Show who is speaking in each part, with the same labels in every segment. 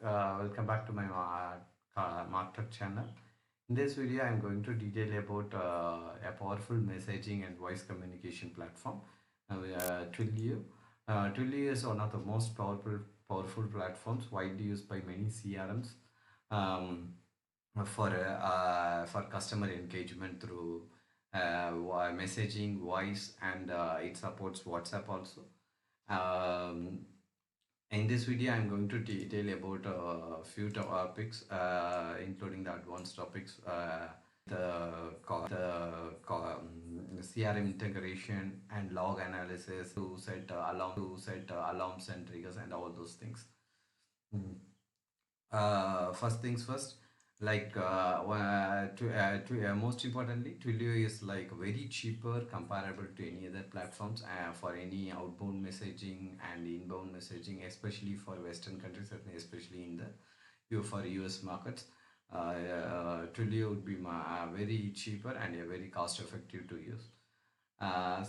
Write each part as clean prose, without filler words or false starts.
Speaker 1: welcome back to my Martech channel. In this video, I'm going to detail about a powerful messaging and voice communication platform, Twilio. Twilio is one of the most powerful platforms widely used by many CRMs for customer engagement through messaging, voice, and it supports WhatsApp also. Um, in this video, I'm going to detail about a few topics, including the advanced topics, the CRM integration and log analysis to set alarms and triggers and all those things. First things first, most importantly, Twilio is like very cheaper comparable to any other platforms for any outbound messaging and inbound messaging, especially for Western countries and especially in the for US markets. Twilio would be very cheaper and very cost effective to use. The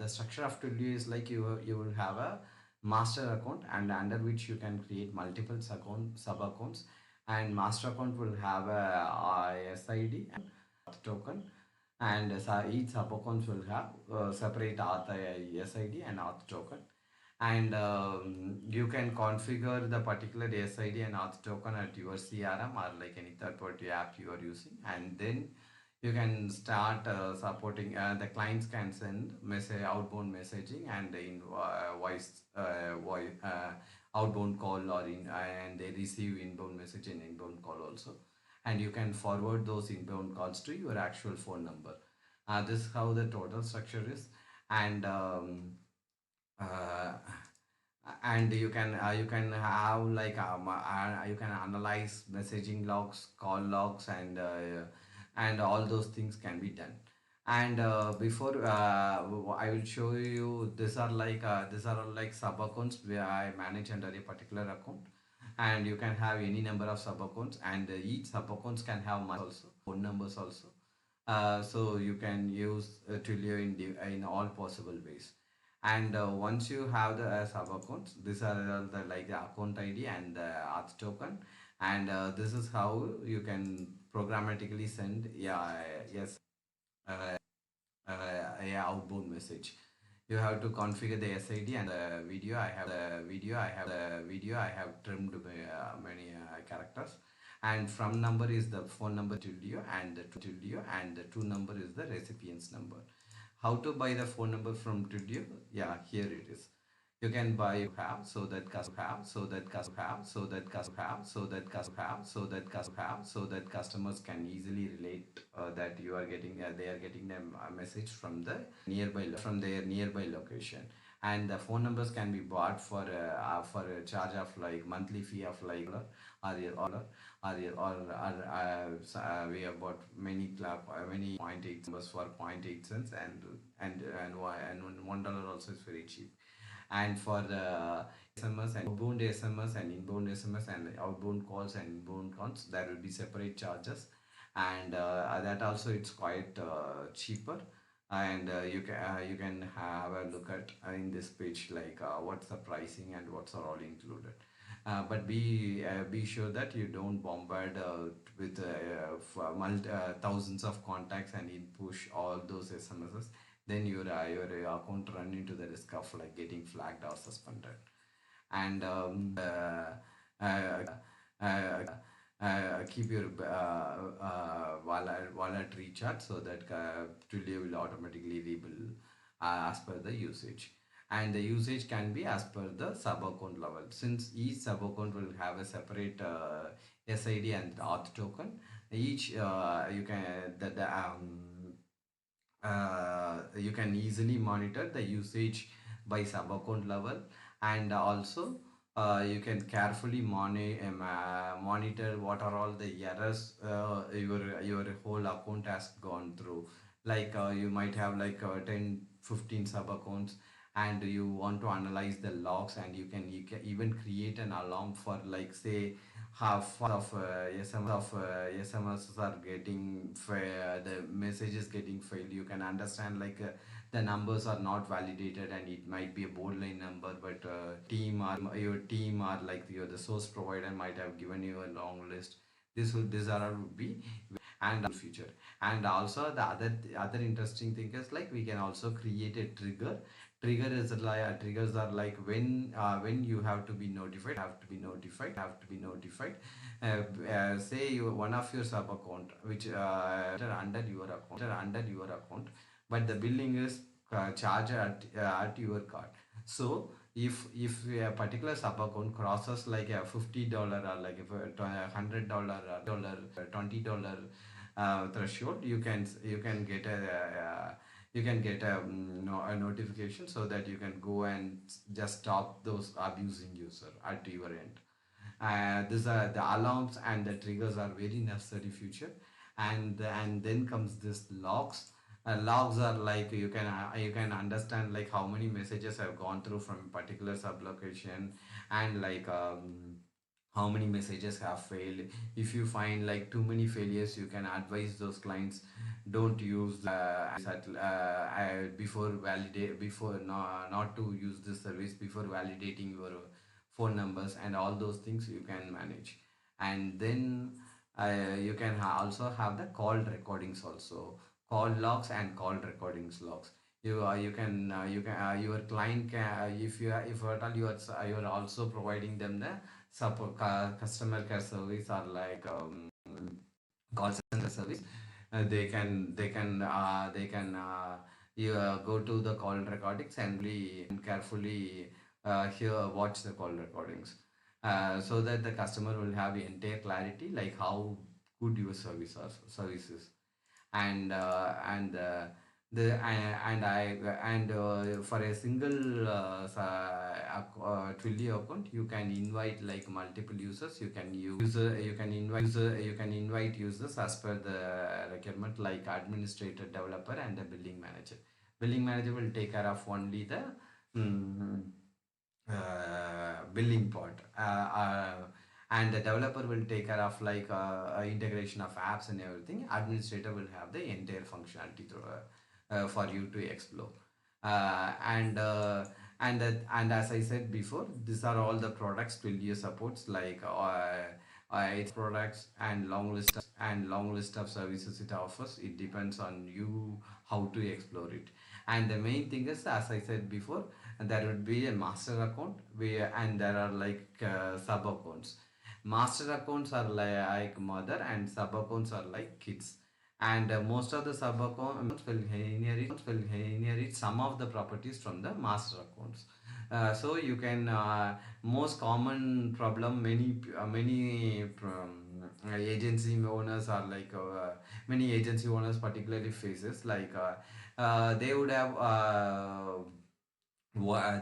Speaker 1: structure of Twilio is like you will have a master account and under which you can create multiple sub accounts, and master account will have a SID and auth token, and each sub account will have separate auth SID and auth token, and you can configure the particular SID and auth token at your CRM or like any third party app you are using, and then you can start supporting the clients can send outbound messaging and in outbound call, or in and they receive inbound message and inbound call also, and you can forward those inbound calls to your actual phone number. This is how the total structure is, and uh, you can have like you can analyze messaging logs, call logs, and all those things can be done. And before I will show you, these are all like sub accounts where I manage under a particular account, and you can have any number of sub accounts, and each sub accounts can have also phone numbers also. So you can use Twilio in all possible ways. And once you have the sub accounts, these are all the like the account ID and the auth token, and this is how you can programmatically send a outbound message. You have to configure the SID and the video. I have trimmed many characters, and from number is the phone number Twilio, and the two number is the recipient's number. How to buy the phone number from Twilio? Yeah, here it is. You can buy have so that customers can easily relate that you are getting they are getting them a message from the from their nearby location, and the phone numbers can be bought for a charge of like monthly fee of like we have bought many many 0.8 numbers for 0.8 cents, and $1 also is very cheap. And for the SMS and inbound SMS and outbound calls and inbound calls, there will be separate charges, and that also it's quite cheaper, and you can have a look at in this page like what's the pricing and what's are all included. But be sure that you don't bombard with thousands of contacts and in push all those SMSs. Then your account run into the risk of like getting flagged or suspended. And uh, keep your wallet recharged so that Twilio will automatically rebill as per the usage, and the usage can be as per the sub account level, since each sub account will have a separate SID and auth token. Each you can easily monitor the usage by sub account level, and also you can carefully monitor what are all the errors your whole account has gone through. Like you might have like 10-15 sub accounts, and you want to analyze the logs, and you can even create an alarm for like say half of SMS are getting the messages getting failed. You can understand like the numbers are not validated and it might be a borderline number, but your team or like your the source provider might have given you a long list. These are would be and future. And also the other interesting thing is like we can also create a trigger is like triggers are like when you have to be notified. Say you one of your sub account which under your account, but the billing is charged at your card. So if a particular sub account crosses like a $50 or like a $100 or $20 threshold, you can get a notification so that you can go and just stop those abusing user at your end. These are the alarms and the triggers are very necessary future. And then comes this logs. Logs are like you can understand like how many messages have gone through from particular sublocation, and like how many messages have failed. If you find like too many failures, you can advise those clients don't use before validate before not to use this service before validating your phone numbers, and all those things you can manage. And then you can also have the call recordings also, call logs and call recordings logs. You can your client can if at all you are also providing them the support customer care service or like call center service. They can you go to the call recordings and carefully hear watch the call recordings, so that the customer will have entire clarity like how good your services. And for a single Twilio account, you can invite like multiple users. You can invite users as per the requirement, like administrator, developer, and the billing manager. Billing manager will take care of only the mm, billing part, and the developer will take care of like integration of apps and everything. Administrator will have the entire functionality for you to explore. Uh, and uh, and that, and as I said before, these are all the products Twilio supports, like its products and long list of services it offers. It depends on you how to explore it. And the main thing is, as I said before, there would be a master account where, and there are like sub accounts. Master accounts are like mother and sub accounts are like kids. And most of the sub accounts will inherit some of the properties from the master accounts. So you can most common problem agency owners are like many agency owners particularly faces like they would have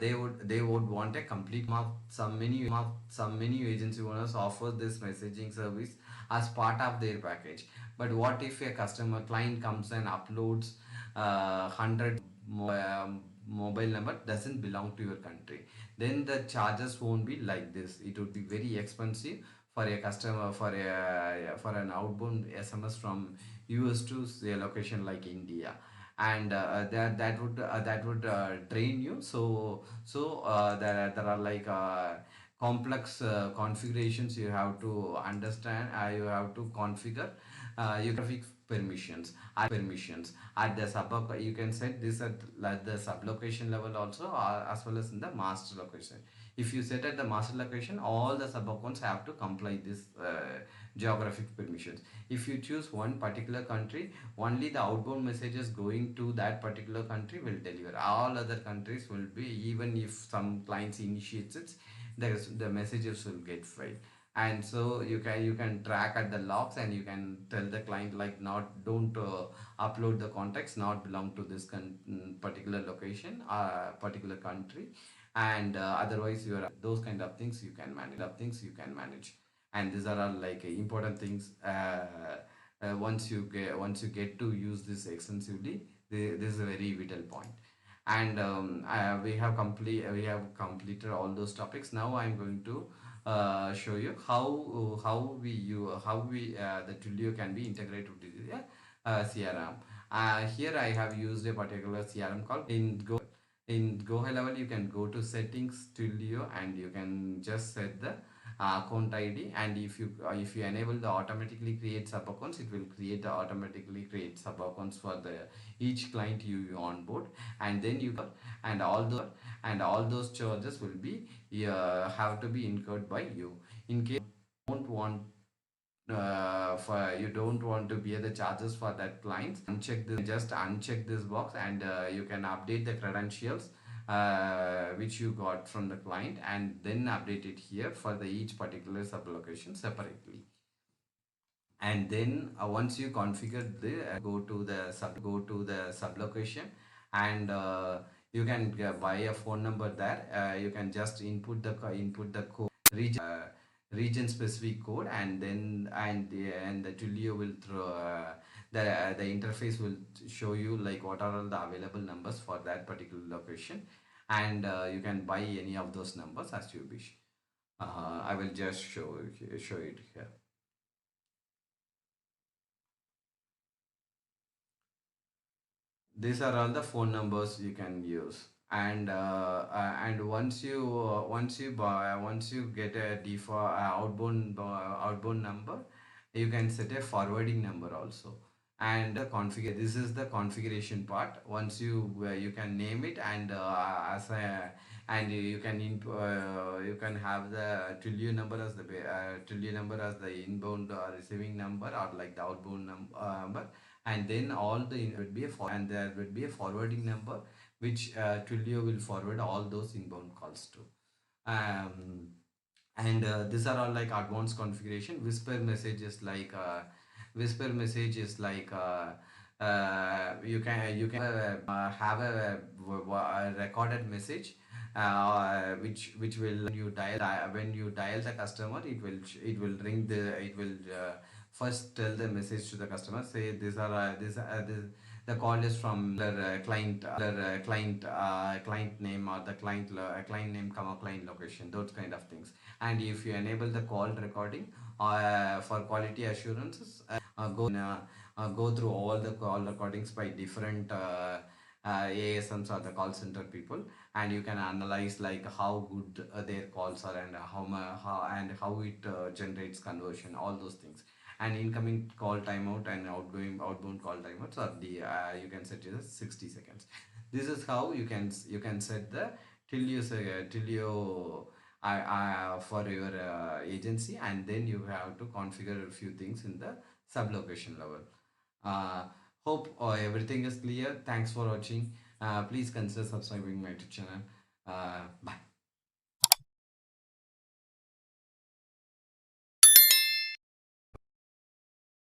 Speaker 1: they would want a complete map. Some many agency owners offer this messaging service as part of their package. But what if a customer client comes and uploads 100 mobile number doesn't belong to your country? Then the charges won't be like this. It would be very expensive for a customer for an outbound SMS from US to say a location like India. And that would drain you. There are like complex configurations you have to understand. You have to configure geographic permissions at the sub. You can set this at like the sub location level also, as well as in the master location. If you set at the master location, all the sub accounts have to comply this geographic permissions. If you choose one particular country, only the outbound messages going to that particular country will deliver. All other countries will be, even if some clients initiates it, the messages will get failed. And so you can track at the logs, and you can tell the client like not don't upload the contacts not belong to this particular location, particular country. And otherwise your those kind of things you can manage. And these are all like important things. Once you get to use this extensively, this is a very vital point. And we have completed all those topics. Now I'm going to show you how the Twilio can be integrated with the CRM. Here I have used a particular CRM called in GoHighlevel. You can go to settings Twilio and you can just set the account ID, and if you enable the automatically create sub accounts, it will automatically create sub accounts for the each client you onboard. And then and all those charges will be have to be incurred by you. In case you don't want for you don't want to bear the charges for that clients, uncheck this box, and you can update the credentials which you got from the client, and then update it here for the each particular sublocation separately. And then once you configure the go to the sublocation, and you can buy a phone number there. You can just input the code, region specific code, and then and the Twilio will throw the interface will show you like what are all the available numbers for that particular location, and you can buy any of those numbers as you wish. I will just show it here. These are all the phone numbers you can use. And once you get a default outbound number, you can set a forwarding number also. And configure this is the configuration part. Once you can name it, and as a and you can have the Twilio number as the Twilio number as the inbound receiving number, or like the outbound number. And then all the would be a and there would be a forwarding number which Twilio will forward all those inbound calls to. Um, and these are all like advanced configuration. Whisper message is like you can have a recorded message which will when you dial the customer, it will ring the it will first tell the message to the customer, say these are this the call is from the client name, or the client name comma client location, those kind of things. And if you enable the call recording for quality assurances, go through all the call recordings by different ASMs or the call center people, and you can analyze like how good their calls are, and how it generates conversion, all those things. And incoming call timeout and outbound call timeouts are the you can set it as 60 seconds. This is how you can set the Twilio for your agency, and then you have to configure a few things in the sublocation level. uh, Hope everything is clear. Thanks for watching. Please consider subscribing my YouTube channel. Bye.